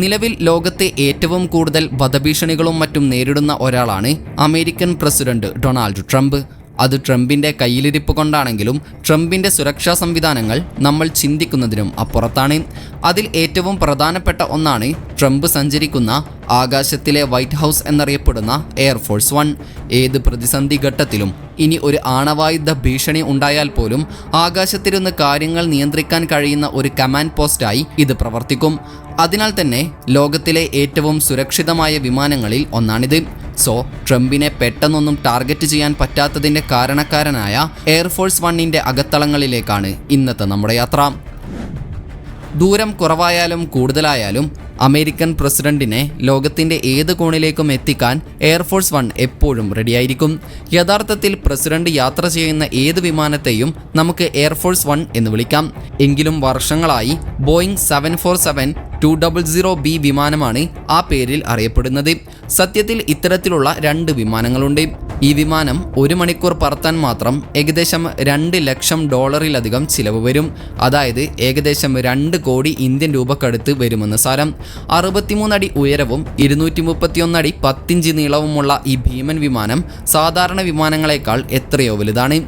നിലവിൽ ലോകത്തെ ഏറ്റവും കൂടുതൽ വധഭീഷണികളും മറ്റും നേരിടുന്ന ഒരാളാണ് അമേരിക്കൻ പ്രസിഡന്റ് ഡൊണാൾഡ് ട്രംപ്. അത് ട്രംപിൻ്റെ കയ്യിലിരിപ്പ് കൊണ്ടാണെങ്കിലും ട്രംപിൻ്റെ സുരക്ഷാ സംവിധാനങ്ങൾ നമ്മൾ ചിന്തിക്കുന്നതിനും അപ്പുറത്താണ്. അതിൽ ഏറ്റവും പ്രധാനപ്പെട്ട ഒന്നാണ് ട്രംപ് സഞ്ചരിക്കുന്ന ആകാശത്തിലെ വൈറ്റ് ഹൗസ് എന്നറിയപ്പെടുന്ന എയർഫോഴ്സ് 1. ഏത് പ്രതിസന്ധി ഘട്ടത്തിലും ഇനി ഒരു ആണവായുധ ഭീഷണി ഉണ്ടായാൽ പോലും ആകാശത്തിരുന്ന് കാര്യങ്ങൾ നിയന്ത്രിക്കാൻ കഴിയുന്ന ഒരു കമാൻഡ് പോസ്റ്റായി ഇത് പ്രവർത്തിക്കും. അതിനാൽ തന്നെ ലോകത്തിലെ ഏറ്റവും സുരക്ഷിതമായ വിമാനങ്ങളിൽ ഒന്നാണിത്. ട്രംപിനെ പെട്ടെന്നൊന്നും ടാർഗറ്റ് ചെയ്യാൻ പറ്റാത്തതിൻ്റെ കാരണക്കാരനായ എയർഫോഴ്സ് 1ൻ്റെ അകത്തളങ്ങളിലേക്കാണ് ഇന്നത്തെ നമ്മുടെ യാത്ര. ദൂരം കുറവായാലും കൂടുതലായാലും അമേരിക്കൻ പ്രസിഡന്റിനെ ലോകത്തിൻ്റെ ഏത് കോണിലേക്കും എത്തിക്കാൻ എയർഫോഴ്സ് 1 എപ്പോഴും റെഡിയായിരിക്കും. യഥാർത്ഥത്തിൽ പ്രസിഡന്റ് യാത്ര ചെയ്യുന്ന ഏത് വിമാനത്തെയും നമുക്ക് എയർഫോഴ്സ് 1 എന്ന് വിളിക്കാം. എങ്കിലും വർഷങ്ങളായി ബോയിങ് 747-200B വിമാനമാണ് ആ പേരിൽ അറിയപ്പെടുന്നത്. സത്യത്തിൽ ഇത്തരത്തിലുള്ള 2 വിമാനങ്ങളുണ്ട്. ഈ വിമാനം 1 മണിക്കൂർ പറത്താൻ മാത്രം ഏകദേശം $2 ലക്ഷം ചിലവ് വരും. അതായത് ഏകദേശം 2 കോടി ഇന്ത്യൻ രൂപക്കടുത്ത് വരുമെന്ന് സാരം. 63 അടി ഉയരവും 231 അടി 10 ഇഞ്ച് നീളവുമുള്ള ഈ ഭീമൻ വിമാനം സാധാരണ വിമാനങ്ങളെക്കാൾ എത്രയോ വലുതാണ്.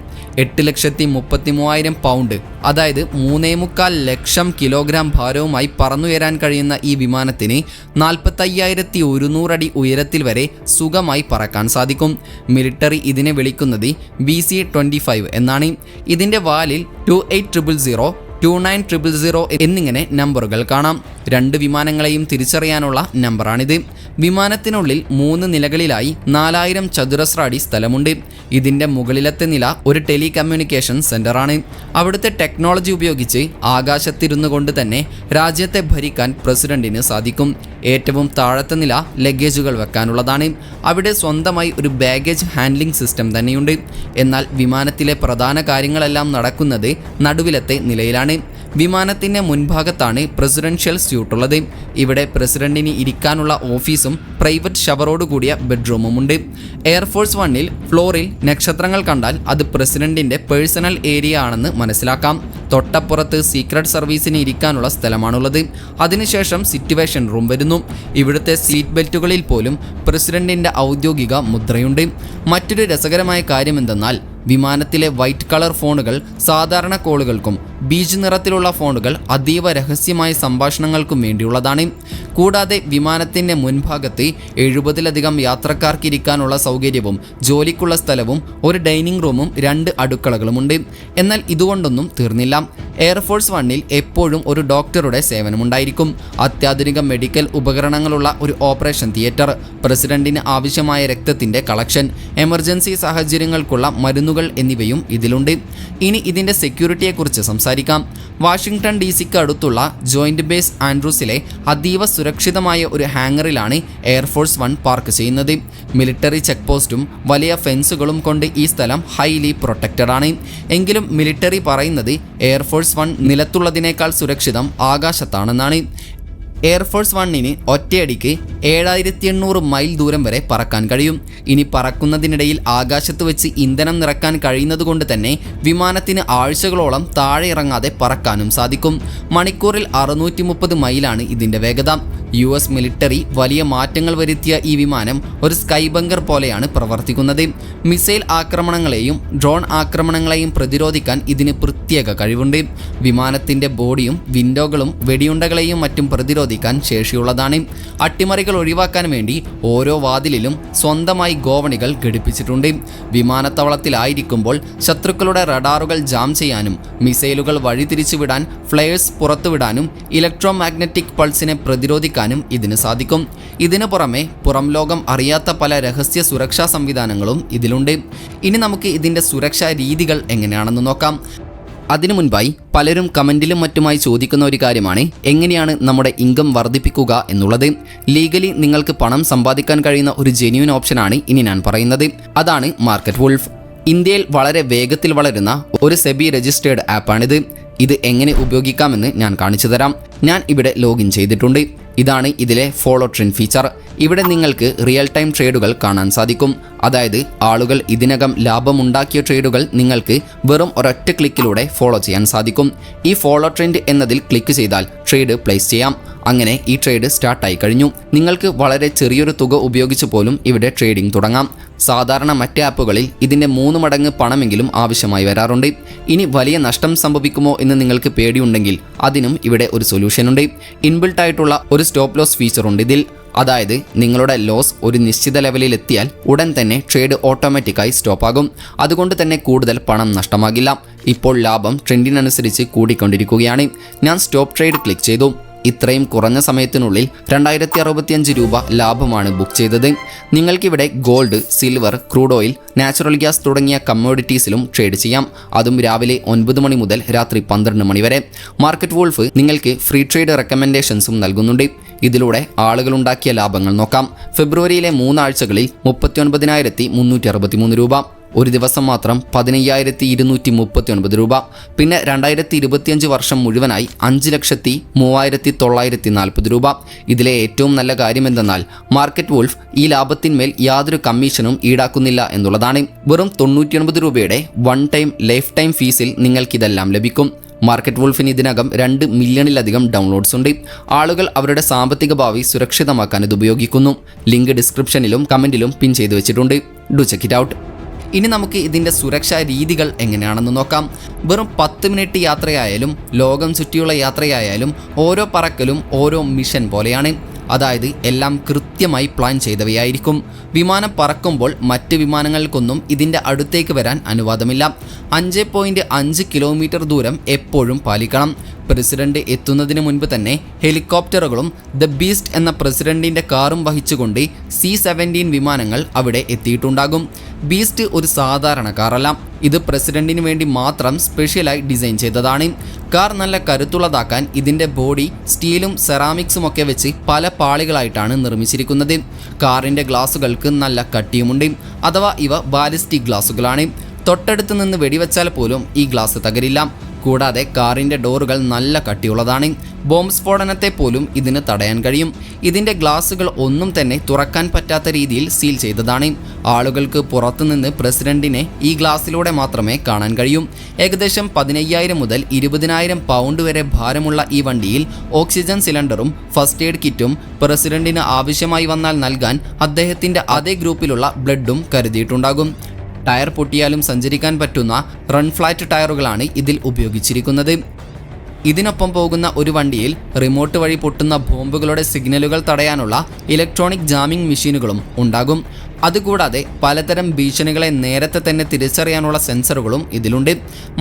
8,33,000 പൗണ്ട്, അതായത് 3.25 ലക്ഷം കിലോഗ്രാം ഭാരവുമായി പറന്നുയരാൻ കഴിയുന്ന ഈ വിമാനത്തിന് 45,100 അടി ഉയരത്തിൽ വരെ സുഖമായി പറക്കാൻ സാധിക്കും. മിലിറ്ററി ഇതിനെ വിളിക്കുന്നത് BC-25 എന്നാണ്. ഇതിൻ്റെ വാലിൽ 2800, 29000 എന്നിങ്ങനെ നമ്പറുകൾ കാണാം. 2 വിമാനങ്ങളെയും തിരിച്ചറിയാനുള്ള നമ്പറാണിത്. വിമാനത്തിനുള്ളിൽ 3 നിലകളിലായി 4000 ചതുരശ്ര അടി സ്ഥലമുണ്ട്. ഇതിൻ്റെ മുകളിലത്തെ നില ഒരു ടെലികമ്മ്യൂണിക്കേഷൻ സെൻ്ററാണ്. അവിടുത്തെ ടെക്നോളജി ഉപയോഗിച്ച് ആകാശത്തിരുന്നു കൊണ്ട് തന്നെ രാജ്യത്തെ ഭരിക്കാൻ പ്രസിഡന്റിന് സാധിക്കും. ഏറ്റവും താഴത്തെ നില ലഗേജുകൾ വെക്കാനുള്ളതാണ്. അവിടെ സ്വന്തമായി ഒരു ബാഗേജ് ഹാൻഡ്ലിംഗ് സിസ്റ്റം തന്നെയുണ്ട്. എന്നാൽ വിമാനത്തിലെ പ്രധാന കാര്യങ്ങളെല്ലാം നടക്കുന്നത് നടുവിലത്തെ നിലയിലാണ്. വിമാനത്തിൻ്റെ മുൻഭാഗത്താണ് പ്രസിഡൻഷ്യൽ സ്യൂട്ടുള്ളത്. ഇവിടെ പ്രസിഡന്റിന് ഇരിക്കാനുള്ള ഓഫീസും പ്രൈവറ്റ് ഷവറോട് കൂടിയ ബെഡ്റൂമുമുണ്ട്. എയർഫോഴ്സ് 1ൽ ഫ്ലോറിൽ നക്ഷത്രങ്ങൾ കണ്ടാൽ അത് പ്രസിഡന്റിൻ്റെ പേഴ്സണൽ ഏരിയ ആണെന്ന് മനസ്സിലാക്കാം. തൊട്ടപ്പുറത്ത് സീക്രട്ട് സർവീസിന് ഇരിക്കാനുള്ള സ്ഥലമാണുള്ളത്. അതിനുശേഷം സിറ്റുവേഷൻ റൂം വരുന്നു. ഇവിടുത്തെ സീറ്റ് ബെൽറ്റുകളിൽ പോലും പ്രസിഡന്റിൻ്റെ ഔദ്യോഗിക മുദ്രയുണ്ട്. മറ്റൊരു രസകരമായ കാര്യം എന്തെന്നാൽ വിമാനത്തിലെ വൈറ്റ് കളർ ഫോണുകൾ സാധാരണ കോളുകൾക്കും ബീജ് നിറത്തിലുള്ള ഫോണുകൾ അതീവ രഹസ്യമായ സംഭാഷണങ്ങൾക്കും വേണ്ടിയുള്ളതാണ്. കൂടാതെ വിമാനത്തിൻ്റെ മുൻഭാഗത്ത് 70ലധികം യാത്രക്കാർക്കിരിക്കാനുള്ള സൗകര്യവും ജോലിക്കുള്ള സ്ഥലവും ഒരു ഡൈനിങ് റൂമും 2 അടുക്കളകളുമുണ്ട്. എന്നാൽ ഇതുകൊണ്ടൊന്നും തീർന്നില്ല. എയർഫോഴ്സ് 1ൽ എപ്പോഴും ഒരു ഡോക്ടറുടെ സേവനമുണ്ടായിരിക്കും. അത്യാധുനിക മെഡിക്കൽ ഉപകരണങ്ങളുള്ള ഒരു ഓപ്പറേഷൻ തിയേറ്റർ, പ്രസിഡന്റിന് ആവശ്യമായ രക്തത്തിൻ്റെ കളക്ഷൻ, എമർജൻസി സാഹചര്യങ്ങൾക്കുള്ള മരുന്നുകൾ എന്നിവയും ഇതിലുണ്ട്. ഇനി ഇതിൻ്റെ സെക്യൂരിറ്റിയെക്കുറിച്ച് സംസാരിക്കാം. വാഷിംഗ്ടൺ DC-ക്ക് അടുത്തുള്ള ജോയിന്റ് ബേസ് ആൻഡ്രൂസിലെ അതീവ സുരക്ഷിതമായ ഒരു ഹാങ്ങറിലാണ് എയർഫോഴ്സ് 1 പാർക്ക് ചെയ്യുന്നത്. മിലിറ്ററി ചെക്ക് പോസ്റ്റും വലിയ ഫെൻസുകളും കൊണ്ട് ഈ സ്ഥലം ഹൈലി പ്രൊട്ടക്റ്റഡ് ആണ്. എങ്കിലും മിലിറ്ററി പറയുന്നത് എയർഫോഴ്സ് 1 നിലത്തുള്ളതിനേക്കാൾ സുരക്ഷിതം ആകാശത്താണെന്നാണ്. എയർഫോഴ്സ് 1ന് ഒറ്റയടിക്ക് 7800 മൈൽ ദൂരം വരെ പറക്കാൻ കഴിയും. ഇനി പറക്കുന്നതിനിടയിൽ ആകാശത്ത് വെച്ച് ഇന്ധനം നിറക്കാൻ കഴിയുന്നത് കൊണ്ട് തന്നെ വിമാനത്തിന് ആഴ്ചകളോളം താഴെ ഇറങ്ങാതെ പറക്കാനും സാധിക്കും. മണിക്കൂറിൽ 630 മൈലാണ് ഇതിൻ്റെ വേഗത. US മിലിറ്ററി വലിയ മാറ്റങ്ങൾ വരുത്തിയ ഈ വിമാനം ഒരു സ്കൈ ബങ്കർ പോലെയാണ് പ്രവർത്തിക്കുന്നത്. മിസൈൽ ആക്രമണങ്ങളെയും ഡ്രോൺ ആക്രമണങ്ങളെയും പ്രതിരോധിക്കാൻ ഇതിന് പ്രത്യേക കഴിവുണ്ട്. വിമാനത്തിൻ്റെ ബോഡിയും വിൻഡോകളും വെടിയുണ്ടകളെയും മറ്റും പ്രതിരോധിക്കാൻ ശേഷിയുള്ളതാണ്. അട്ടിമറികൾ ഒഴിവാക്കാൻ വേണ്ടി ഓരോ വാതിലിലും സ്വന്തമായി ഗോവണികൾ ഘടിപ്പിച്ചിട്ടുണ്ട്. വിമാനത്താവളത്തിലായിരിക്കുമ്പോൾ ശത്രുക്കളുടെ റഡാറുകൾ ജാം ചെയ്യാനും മിസൈലുകൾ വഴിതിരിച്ചുവിടാൻ ഫ്ലെയർസ് പുറത്തുവിടാനും ഇലക്ട്രോ മാഗ്നറ്റിക് പൾസിനെ പ്രതിരോധിക്കാനും ഇതിന് സാധിക്കും. ഇതിനു പുറമെ പുറം ലോകം അറിയാത്ത പല രഹസ്യ സുരക്ഷാ സംവിധാനങ്ങളും ഇതിലുണ്ട്. ഇനി നമുക്ക് ഇതിൻ്റെ സുരക്ഷാ രീതികൾ എങ്ങനെയാണെന്ന് നോക്കാം. അതിനു മുൻപായി പലരും കമൻറ്റിലും മറ്റുമായി ചോദിക്കുന്ന ഒരു കാര്യമാണ് എങ്ങനെയാണ് നമ്മുടെ ഇൻകം വർദ്ധിപ്പിക്കുക എന്നുള്ളത്. ലീഗലി നിങ്ങൾക്ക് പണം സമ്പാദിക്കാൻ കഴിയുന്ന ഒരു ജെന്യൂൻ ഓപ്ഷനാണ് ഇനി ഞാൻ പറയുന്നത്. അതാണ് മാർക്കറ്റ് വുൾഫ്. ഇന്ത്യയിൽ വളരെ വേഗത്തിൽ വളരുന്ന ഒരു സെബി രജിസ്റ്റേർഡ് ആപ്പാണിത്. ഇത് എങ്ങനെ ഉപയോഗിക്കാമെന്ന് ഞാൻ കാണിച്ചു തരാം. ഞാൻ ഇവിടെ ലോഗിൻ ചെയ്തിട്ടുണ്ട്. ഇതാണ് ഇതിലെ ഫോളോ ട്രെൻഡ് ഫീച്ചർ. ഇവിടെ നിങ്ങൾക്ക് റിയൽ ടൈം ട്രേഡുകൾ കാണാൻ സാധിക്കും. അതായത് ആളുകൾ ഇതിനകം ലാഭമുണ്ടാക്കിയ ട്രേഡുകൾ നിങ്ങൾക്ക് വെറും ഒരൊറ്റ ക്ലിക്കിലൂടെ ഫോളോ ചെയ്യാൻ സാധിക്കും. ഈ ഫോളോ ട്രെൻഡ് എന്നതിൽ ക്ലിക്ക് ചെയ്താൽ ട്രേഡ് പ്ലേസ് ചെയ്യാം. അങ്ങനെ ഈ ട്രേഡ് സ്റ്റാർട്ടായി കഴിഞ്ഞു. നിങ്ങൾക്ക് വളരെ ചെറിയൊരു തുക ഉപയോഗിച്ച് പോലും ഇവിടെ ട്രേഡിംഗ് തുടങ്ങാം. സാധാരണ മറ്റ് ആപ്പുകളിൽ ഇതിൻ്റെ 3 മടങ്ങ് പണമെങ്കിലും ആവശ്യമായി വരാറുണ്ട്. ഇനി വലിയ നഷ്ടം സംഭവിക്കുമോ എന്ന് നിങ്ങൾക്ക് പേടിയുണ്ടെങ്കിൽ അതിനും ഇവിടെ ഒരു സൊല്യൂഷൻ ഉണ്ട്. ഇൻബിൽട്ട് ആയിട്ടുള്ള ഒരു സ്റ്റോപ്പ് ലോസ് ഫീച്ചർ ഉണ്ട് ഇതിൽ. അതായത് നിങ്ങളുടെ ലോസ് ഒരു നിശ്ചിത ലെവലിൽ എത്തിയാൽ ഉടൻ തന്നെ ട്രേഡ് ഓട്ടോമാറ്റിക്കായി സ്റ്റോപ്പ് ആകും. അതുകൊണ്ട് തന്നെ കൂടുതൽ പണം നഷ്ടമാകില്ല. ഇപ്പോൾ ലാഭം ട്രെൻഡിനനുസരിച്ച് കൂടിക്കൊണ്ടിരിക്കുകയാണ്. ഞാൻ സ്റ്റോപ്പ് ട്രേഡ് ക്ലിക്ക് ചെയ്തു. ഇത്രയും കുറഞ്ഞ സമയത്തിനുള്ളിൽ 2065 രൂപ ലാഭമാണ് ബുക്ക് ചെയ്തത്. നിങ്ങൾക്കിവിടെ gold, silver, crude oil, natural gas തുടങ്ങിയ കമ്മോഡിറ്റീസിലും ട്രേഡ് ചെയ്യാം. അതും രാവിലെ 9 മണി മുതൽ രാത്രി 12 മണി വരെ. മാർക്കറ്റ് വോൾഫ് നിങ്ങൾക്ക് ഫ്രീ ട്രേഡ് റെക്കമെൻഡേഷൻസും നൽകുന്നുണ്ട്. ഇതിലൂടെ ആളുകളുണ്ടാക്കിയ ലാഭങ്ങൾ നോക്കാം. ഫെബ്രുവരിയിലെ 3 ആഴ്ചകളിൽ 39,363 രൂപ, ഒരു ദിവസം മാത്രം 15,239 രൂപ. പിന്നെ 2025 വർഷം മുഴുവനായി 5,03,940 രൂപ. ഇതിലെ ഏറ്റവും നല്ല കാര്യം എന്തെന്നാൽ മാർക്കറ്റ് വോൾഫ് ഈ ലാഭത്തിന്മേൽ യാതൊരു കമ്മീഷനും ഈടാക്കുന്നില്ല എന്നുള്ളതാണ്. വെറും 99 രൂപയുടെ വൺ ടൈം ലൈഫ് ടൈം ഫീസിൽ നിങ്ങൾക്കിതെല്ലാം ലഭിക്കും. മാർക്കറ്റ് വോൾഫിന് ഇതിനകം 2 മില്യണിലധികം ഡൗൺലോഡ്സ് ഉണ്ട്. ആളുകൾ അവരുടെ സാമ്പത്തിക ഭാവി സുരക്ഷിതമാക്കാൻ ഇത് ഉപയോഗിക്കുന്നു. ലിങ്ക് ഡിസ്ക്രിപ്ഷനിലും കമൻറ്റിലും പിൻ ചെയ്തു വെച്ചിട്ടുണ്ട്. Do check it out. ഇനി നമുക്ക് ഇതിൻ്റെ സുരക്ഷാ രീതികൾ എങ്ങനെയാണെന്ന് നോക്കാം. വെറും 10 മിനിറ്റ് യാത്രയായാലും ലോകം ചുറ്റിയുള്ള യാത്രയായാലും ഓരോ പറക്കലും ഓരോ മിഷൻ പോലെയാണ്. അതായത് എല്ലാം കൃത്യമായി പ്ലാൻ ചെയ്തവയായിരിക്കും. വിമാനം പറക്കുമ്പോൾ മറ്റ് വിമാനങ്ങൾക്കൊന്നും ഇതിൻ്റെ അടുത്തേക്ക് വരാൻ അനുവാദമില്ല. 5.5 കിലോമീറ്റർ ദൂരം എപ്പോഴും പാലിക്കണം. പ്രസിഡന്റ് എത്തുന്നതിന് മുൻപ് തന്നെ ഹെലികോപ്റ്ററുകളും ദ ബീസ്റ്റ് എന്ന പ്രസിഡന്റിൻ്റെ കാറും വഹിച്ചുകൊണ്ട് C-17 വിമാനങ്ങൾ അവിടെ എത്തിയിട്ടുണ്ടാകും. ബീസ്റ്റ് ഒരു സാധാരണ കാറല്ല. ഇത് പ്രസിഡന്റിന് വേണ്ടി മാത്രം സ്പെഷ്യലായി ഡിസൈൻ ചെയ്തതാണ്. കാർ നല്ല കരുത്തുള്ളതാക്കാൻ ഇതിൻ്റെ ബോഡി സ്റ്റീലും സെറാമിക്സും ഒക്കെ വെച്ച് പല പാളികളായിട്ടാണ് നിർമ്മിച്ചിരിക്കുന്നത്. കാറിൻ്റെ ഗ്ലാസുകൾക്ക് നല്ല കട്ടിയുമുണ്ട്. അഥവാ ഇവ ബാലിസ്റ്റിക് ഗ്ലാസുകളാണ്. തൊട്ടടുത്ത് നിന്ന് വെടിവെച്ചാൽ പോലും ഈ ഗ്ലാസ് തകരില്ല. കൂടാതെ കാറിൻ്റെ ഡോറുകൾ നല്ല കട്ടിയുള്ളതാണ്. ബോംബ് സ്ഫോടനത്തെ പോലും ഇതിന് തടയാൻ കഴിയും. ഇതിൻ്റെ ഗ്ലാസുകൾ ഒന്നും തന്നെ തുറക്കാൻ പറ്റാത്ത രീതിയിൽ സീൽ ചെയ്തതാണ്. ആളുകൾക്ക് പുറത്തുനിന്ന് പ്രസിഡന്റിനെ ഈ ഗ്ലാസ്സിലൂടെ മാത്രമേ കാണാൻ കഴിയൂ. ഏകദേശം 15,000 മുതൽ 20,000 പൗണ്ട് വരെ ഭാരമുള്ള ഈ വണ്ടിയിൽ ഓക്സിജൻ സിലിണ്ടറും ഫസ്റ്റ് എയ്ഡ് കിറ്റും പ്രസിഡന്റിന് ആവശ്യമായി വന്നാൽ നൽകാൻ അദ്ദേഹത്തിൻ്റെ അതേ ഗ്രൂപ്പിലുള്ള ബ്ലഡും കരുതിയിട്ടുണ്ടാകും. ടയർ പൊട്ടിയാലും സഞ്ചരിക്കാൻ പറ്റുന്ന റൺ ഫ്ലാറ്റ് ടയറുകളാണ് ഇതിൽ ഉപയോഗിച്ചിരിക്കുന്നത്. ഇതിനൊപ്പം പോകുന്ന ഒരു വണ്ടിയിൽ റിമോട്ട് വഴി പൊട്ടുന്ന ബോംബുകളുടെ സിഗ്നലുകൾ തടയാനുള്ള ഇലക്ട്രോണിക് ജാമിംഗ് മെഷീനുകളും ഉണ്ടാകും. അതുകൂടാതെ പലതരം ഭീഷണികളെ നേരത്തെ തന്നെ തിരിച്ചറിയാനുള്ള സെൻസറുകളും ഇതിലുണ്ട്.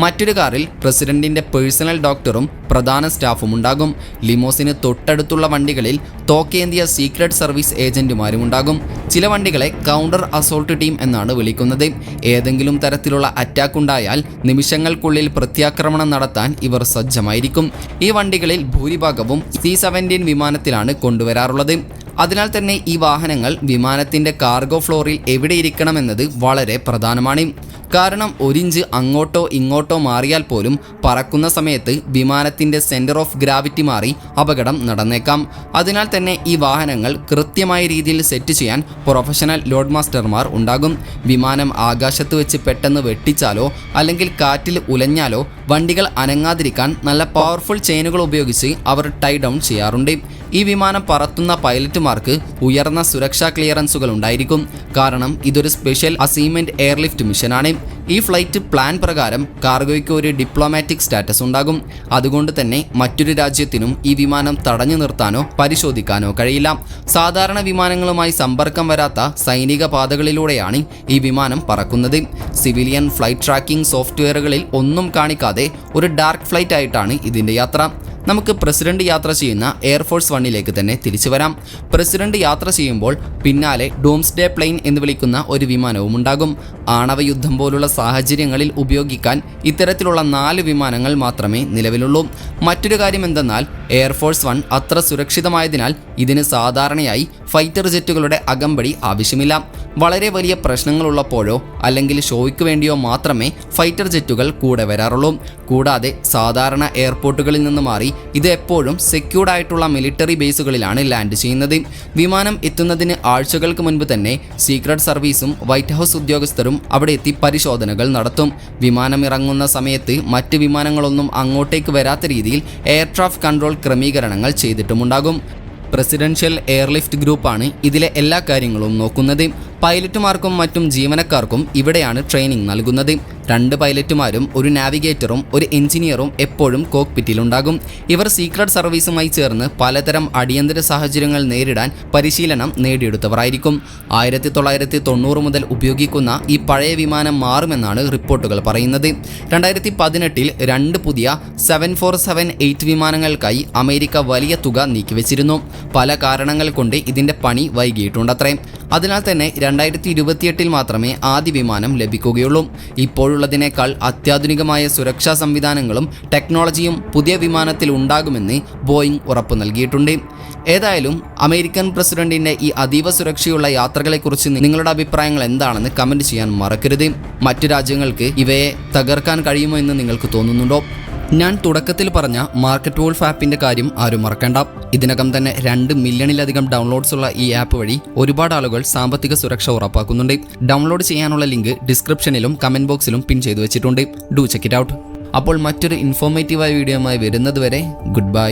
മറ്റൊരു കാറിൽ പ്രസിഡന്റിൻ്റെ പേഴ്സണൽ ഡോക്ടറും പ്രധാന സ്റ്റാഫും ഉണ്ടാകും. ലിമോസിന് തൊട്ടടുത്തുള്ള വണ്ടികളിൽ തോക്കേന്തിയ സീക്രട്ട് സർവീസ് ഏജന്റുമാരും ഉണ്ടാകും. ചില വണ്ടികളെ കൗണ്ടർ അസോൾട്ട് ടീം എന്നാണ് വിളിക്കുന്നത്. ഏതെങ്കിലും തരത്തിലുള്ള അറ്റാക്ക് ഉണ്ടായാൽ നിമിഷങ്ങൾക്കുള്ളിൽ പ്രത്യാക്രമണം നടത്താൻ ഇവർ സജ്ജമായിരിക്കും. ഈ വണ്ടികളിൽ ഭൂരിഭാഗവും C-17 വിമാനത്തിലാണ് കൊണ്ടുവരാറുള്ളത്. അതിനാൽ തന്നെ ഈ വാഹനങ്ങൾ വിമാനത്തിൻ്റെ കാർഗോ ഫ്ലോറിൽ എവിടെ ഇരിക്കണമെന്നത് വളരെ പ്രധാനമാണ്. കാരണം 1 ഇഞ്ച് അങ്ങോട്ടോ ഇങ്ങോട്ടോ മാറിയാൽ പോലും പറക്കുന്ന സമയത്ത് വിമാനത്തിൻ്റെ സെൻറ്റർ ഓഫ് ഗ്രാവിറ്റി മാറി അപകടം നടന്നേക്കാം. അതിനാൽ തന്നെ ഈ വാഹനങ്ങൾ കൃത്യമായ രീതിയിൽ സെറ്റ് ചെയ്യാൻ പ്രൊഫഷണൽ ലോഡ് മാസ്റ്റർമാർ ഉണ്ടാകും. വിമാനം ആകാശത്ത് വെച്ച് പെട്ടെന്ന് വെട്ടിച്ചാലോ അല്ലെങ്കിൽ കാറ്റിൽ ഉലഞ്ഞാലോ വണ്ടികൾ അനങ്ങാതിരിക്കാൻ നല്ല പവർഫുൾ ചെയിനുകൾ ഉപയോഗിച്ച് അവർ ടൈ ഡൗൺ ചെയ്യാറുണ്ട്. ഈ വിമാനം പറത്തുന്ന പൈലറ്റുമാർക്ക് ഉയർന്ന സുരക്ഷാ ക്ലിയറൻസുകൾ ഉണ്ടായിരിക്കും. കാരണം ഇതൊരു സ്പെഷ്യൽ അസൈൻമെൻറ്റ് എയർലിഫ്റ്റ് മിഷനാണ്. ഈ ഫ്ലൈറ്റ് പ്ലാൻ പ്രകാരം കാർഗോയ്ക്ക് ഒരു ഡിപ്ലോമാറ്റിക് സ്റ്റാറ്റസ് ഉണ്ടാകും. അതുകൊണ്ട് തന്നെ മറ്റൊരു രാജ്യത്തിനും ഈ വിമാനം തടഞ്ഞു നിർത്താനോ പരിശോധിക്കാനോ കഴിയില്ല. സാധാരണ വിമാനങ്ങളുമായി സമ്പർക്കം വരാത്ത സൈനിക പാതകളിലൂടെയാണ് ഈ വിമാനം പറക്കുന്നത്. സിവിലിയൻ ഫ്ലൈറ്റ് ട്രാക്കിംഗ് സോഫ്റ്റ്വെയറുകളിൽ ഒന്നും കാണിക്കാതെ ഒരു ഡാർക്ക് ഫ്ലൈറ്റ് ആയിട്ടാണ് ഇതിൻ്റെ യാത്ര. നമുക്ക് പ്രസിഡന്റ് യാത്ര ചെയ്യുന്ന എയർഫോഴ്സ് 1 തന്നെ തിരിച്ചു വരാം. പ്രസിഡന്റ് യാത്ര ചെയ്യുമ്പോൾ പിന്നാലെ ഡൂംസ്ഡേ പ്ലെയിൻ എന്ന് വിളിക്കുന്ന ഒരു വിമാനവും ഉണ്ടാകും. ആണവ യുദ്ധം പോലുള്ള സാഹചര്യങ്ങളിൽ ഉപയോഗിക്കാൻ ഇത്തരത്തിലുള്ള 4 വിമാനങ്ങൾ മാത്രമേ നിലവിലുള്ളൂ. മറ്റൊരു കാര്യം എന്തെന്നാൽ എയർഫോഴ്സ് 1 അത്ര സുരക്ഷിതമായതിനാൽ ഇതിന് സാധാരണയായി ഫൈറ്റർ ജെറ്റുകളുടെ അകമ്പടി ആവശ്യമില്ല. വളരെ വലിയ പ്രശ്നങ്ങളുള്ളപ്പോഴോ അല്ലെങ്കിൽ ഷോയ്ക്ക് വേണ്ടിയോ മാത്രമേ ഫൈറ്റർ ജെറ്റുകൾ കൂടെ വരാറുള്ളൂ. കൂടാതെ സാധാരണ എയർപോർട്ടുകളിൽ നിന്ന് മാറി ഇത് എപ്പോഴും സെക്യൂർഡ് ആയിട്ടുള്ള മിലിറ്ററി ബേസുകളിലാണ് ലാൻഡ് ചെയ്യുന്നത്. വിമാനം എത്തുന്നതിന് ആഴ്ചകൾക്ക് മുൻപ് തന്നെ സീക്രട്ട് സർവീസും വൈറ്റ് ഹൗസ് ഉദ്യോഗസ്ഥരും അവിടെ എത്തി പരിശോധനകൾ നടത്തും. വിമാനം ഇറങ്ങുന്ന സമയത്ത് മറ്റ് വിമാനങ്ങളൊന്നും അങ്ങോട്ടേക്ക് വരാത്ത രീതിയിൽ എയർ ട്രാഫിക് കൺട്രോൾ ക്രമീകരണങ്ങൾ ചെയ്തിട്ടുമുണ്ടാകും. പ്രസിഡൻഷ്യൽ എയർലിഫ്റ്റ് ഗ്രൂപ്പാണ് ഇതിലെ എല്ലാ കാര്യങ്ങളും നോക്കുന്നത്. പൈലറ്റുമാർക്കും മറ്റും ജീവനക്കാർക്കും ഇവിടെയാണ് ട്രെയിനിങ് നൽകുന്നത്. 2 പൈലറ്റുമാരും ഒരു നാവിഗേറ്ററും ഒരു എഞ്ചിനീയറും എപ്പോഴും കോക്പിറ്റിലുണ്ടാകും. ഇവർ സീക്രട്ട് സർവീസുമായി ചേർന്ന് പലതരം അടിയന്തര സാഹചര്യങ്ങൾ നേരിടാൻ പരിശീലനം നേടിയെടുത്തവരായിരിക്കും. 1990 മുതൽ ഉപയോഗിക്കുന്ന ഈ പഴയ വിമാനം മാറുമെന്നാണ് റിപ്പോർട്ടുകൾ പറയുന്നത്. 2018 2 പുതിയ 747-8 വിമാനങ്ങൾക്കായി അമേരിക്ക വലിയ തുക നീക്കിവെച്ചിരുന്നു. പല കാരണങ്ങൾ കൊണ്ട് ഇതിന്റെ പണി വൈകിയിട്ടുണ്ടത്രേ. അതിനാൽ തന്നെ 2028 മാത്രമേ ആദ്യ വിമാനം ലഭിക്കുകയുള്ളൂ. ഇപ്പോഴുള്ളതിനേക്കാൾ അത്യാധുനികമായ സുരക്ഷാ സംവിധാനങ്ങളും ടെക്നോളജിയും പുതിയ വിമാനത്തിൽ ഉണ്ടാകുമെന്ന് ബോയിങ് ഉറപ്പു നൽകിയിട്ടുണ്ട്. ഏതായാലും അമേരിക്കൻ പ്രസിഡന്റിന്റെ ഈ അതീവ സുരക്ഷയുള്ള യാത്രകളെക്കുറിച്ച് നിങ്ങളുടെ അഭിപ്രായങ്ങൾ എന്താണെന്ന് കമന്റ് ചെയ്യാൻ മറക്കരുത്. മറ്റു രാജ്യങ്ങൾക്ക് ഇവയെ തകർക്കാൻ കഴിയുമോ എന്ന് നിങ്ങൾക്ക് തോന്നുന്നുണ്ടോ? ഞാൻ തുടക്കത്തിൽ പറഞ്ഞ മാർക്കറ്റ് വോൾഫ് ആപ്പിൻ്റെ കാര്യം ആരും മറക്കണ്ട. ഇതിനകം തന്നെ 2 മില്യണിലധികം ഡൗൺലോഡ്സ് ഉള്ള ഈ ആപ്പ് വഴി ഒരുപാട് ആളുകൾ സാമ്പത്തിക സുരക്ഷ ഉറപ്പാക്കുന്നുണ്ട്. ഡൗൺലോഡ് ചെയ്യാനുള്ള ലിങ്ക് ഡിസ്ക്രിപ്ഷനിലും കമൻറ്റ് ബോക്സിലും പിൻ ചെയ്തു വെച്ചിട്ടുണ്ട്. Do check it out. അപ്പോൾ മറ്റൊരു ഇൻഫോർമേറ്റീവായ വീഡിയോയുമായി വരുന്നത് വരെ ഗുഡ് ബൈ.